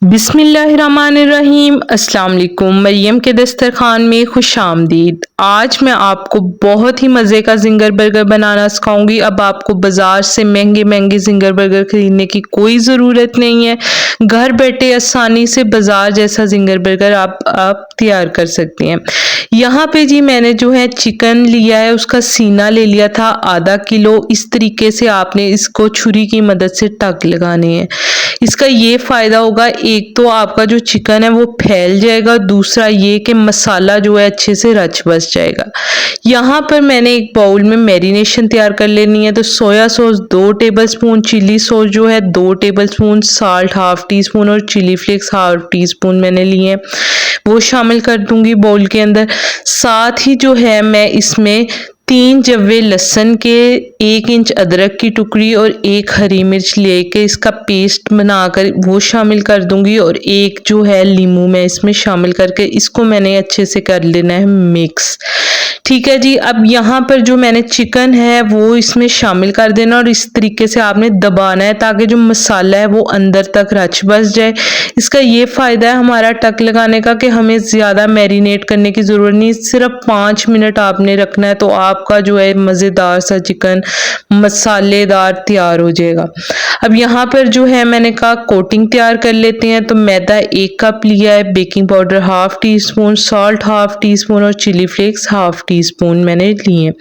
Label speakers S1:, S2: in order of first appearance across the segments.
S1: बिस्मिल्लाहिर्रहमानिर्रहीम। अस्सलाम वालेकुम। मरियम के दस्तरखान में खुश आमदीद। आज मैं आपको बहुत ही मज़े का जिंगर बर्गर बनाना सिखाऊंगी। अब आपको बाज़ार से महंगे महंगे जिंगर बर्गर खरीदने की कोई ज़रूरत नहीं है। घर बैठे आसानी से बाज़ार जैसा जिंगर बर्गर आप तैयार कर सकते हैं। यहाँ पे जी मैंने जो है चिकन लिया है, उसका सीना ले लिया था आधा किलो। इस तरीके से आपने इसको छुरी की मदद से टक लगाने हैं। इसका ये फ़ायदा होगा, एक तो आपका जो चिकन है वो फैल जाएगा, दूसरा ये कि मसाला जो है अच्छे से रच बस जाएगा। यहाँ पर मैंने एक बाउल में मैरिनेशन तैयार कर लेनी है। तो soya sauce 2 tablespoon, chilli sauce जो है 2 tablespoon, salt half teaspoon और chilli flakes half teaspoon मैंने लिए हैं, वो शामिल कर दूंगी बाउल के अंदर। साथ ही जो है मैं इसमें 3 जव्वे लहसुन के, 1 इंच अदरक की टुकड़ी और 1 हरी मिर्च लेके इसका पेस्ट बनाकर वो शामिल कर दूंगी, और 1 जो है लीमू मैं इसमें शामिल करके इसको मैंने अच्छे से कर लेना है मिक्स। ठीक है जी। अब यहाँ पर जो मैंने चिकन है वो इसमें शामिल कर देना और इस तरीके से आपने दबाना है ताकि जो मसाला है वो अंदर तक रच बस जाए। इसका ये फ़ायदा है हमारा टक लगाने का कि हमें ज़्यादा मैरिनेट करने की ज़रूरत नहीं, सिर्फ 5 मिनट आपने रखना है तो आपका जो है मज़ेदार सा चिकन मसालेदार तैयार हो जाएगा। अब यहाँ पर जो है मैंने कहा कोटिंग तैयार कर लेते हैं। तो मैदा 1 कप लिया है, baking powder half teaspoon, salt half teaspoon और chilli flakes half teaspoon मैंने लिए हैं,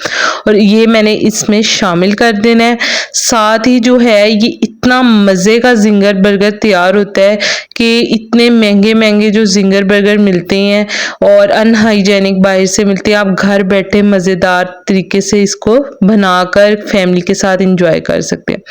S1: और ये मैंने इसमें शामिल कर देना है। साथ ही जो है ये इतना मज़े का जिंगर बर्गर तैयार होता है कि इतने महंगे महंगे जो जिंगर बर्गर मिलते हैं और अनहाइजेनिक बाहर से मिलते हैं, आप घर बैठे मज़ेदार तरीके से इसको बनाकर फैमिली के साथ इंजॉय कर सकते हैं।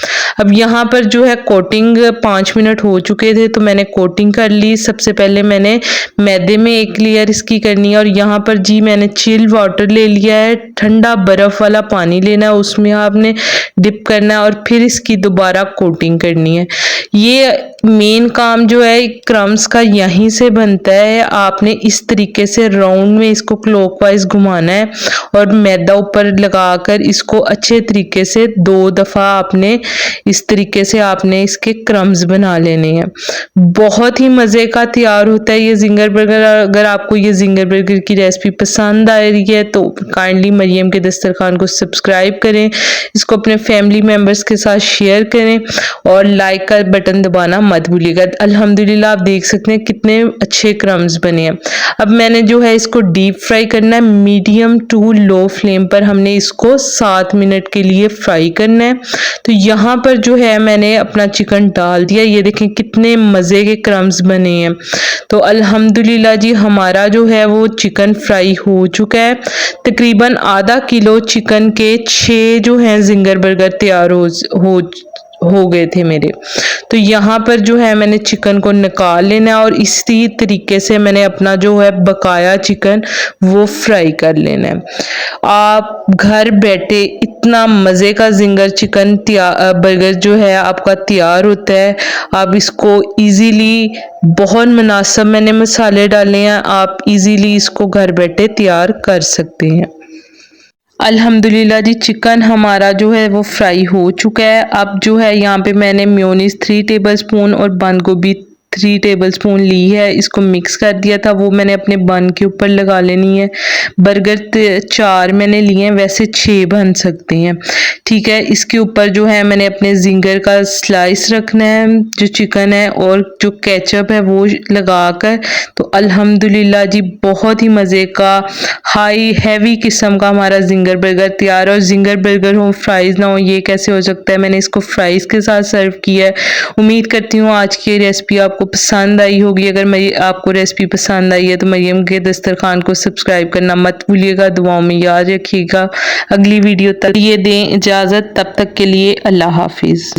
S1: अब यहाँ पर जो है कोटिंग 5 मिनट हो चुके थे तो मैंने कोटिंग कर ली। सबसे पहले मैंने मैदे में एक लेयर इसकी करनी है, और यहाँ पर जी मैंने चिल वाटर ले लिया है, ठंडा बर्फ़ वाला पानी लेना है, उसमें आपने डिप करना है और फिर इसकी दोबारा कोटिंग करनी है। ये मेन काम जो है क्रम्स का यहीं से बनता है। आपने इस तरीके से राउंड में इसको क्लॉकवाइज घुमाना है और मैदा ऊपर लगाकर इसको अच्छे तरीके से 2 दफ़ा आपने इस तरीके से आपने इसके क्रम्स बना लेने हैं। बहुत ही मज़े का तैयार होता है ये जिंगर बर्गर। अगर आपको ये जिंगर बर्गर की रेसिपी पसंद आ रही है तो काइंडली मरियम के दस्तरखान को सब्सक्राइब करें, इसको अपने फैमिली मेम्बर्स के साथ शेयर करें और लाइक का बटन दबाना मत भूलिएगा। अल्हम्दुलिल्लाह आप देख सकते हैं कितने अच्छे क्रम्स बने हैं। अब मैंने जो है इसको डीप फ्राई करना है, मीडियम टू लो फ्लेम पर हमने इसको 7 मिनट के लिए फ्राई करना है। तो यहाँ पर जो है मैंने अपना चिकन डाल दिया, ये देखें कितने मज़े के क्रम्स बने हैं। तो अल्हम्दुलिल्लाह जी हमारा जो है वो चिकन फ्राई हो चुका है। तकरीबन आधा किलो चिकन के 6 जो हैं जिंगर बर्गर तैयार हो गए थे मेरे। तो यहाँ पर जो है मैंने चिकन को निकाल लेना है और इसी तरीके से मैंने अपना जो है बकाया चिकन वो फ्राई कर लेना है। आप घर बैठे इतना मज़े का जिंगर चिकन बर्गर जो है आपका तैयार होता है। आप इसको इजीली, बहुत मुनासिब मैंने मसाले डाले हैं, आप इजीली इसको घर बैठे तैयार कर सकते हैं। अल्हम्दुलिल्लाह जी चिकन हमारा जो है वो फ्राई हो चुका है। अब जो है यहाँ पे मैंने मेयोनीज 3 टेबलस्पून और बंद गोभी 3 टेबलस्पून ली है, इसको मिक्स कर दिया था, वो मैंने अपने बन के ऊपर लगा लेनी है। बर्गर 4 मैंने लिए हैं, वैसे 6 बन सकते हैं। ठीक है, इसके ऊपर जो है मैंने अपने जिंगर का स्लाइस रखना है जो चिकन है, और जो केचप है वो लगाकर। तो अल्हम्दुलिल्लाह जी बहुत ही मज़े का हाई हैवी किस्म का हमारा जिंगर बर्गर तैयार है। और जिंगर बर्गर हो फ्राइज़ ना हो, ये कैसे हो सकता है। मैंने इसको फ्राइज़ के साथ सर्व किया है। उम्मीद करती हूँ आज की रेसिपी आपको पसंद आई होगी। अगर आपको रेसिपी पसंद आई है तो मरियम के दस्तरखान को सब्सक्राइब करना मत भूलिएगा। दुआओं में याद रखिएगा। अगली वीडियो तक ये दें इजाज़त, तब तक के लिए अल्लाह हाफिज़।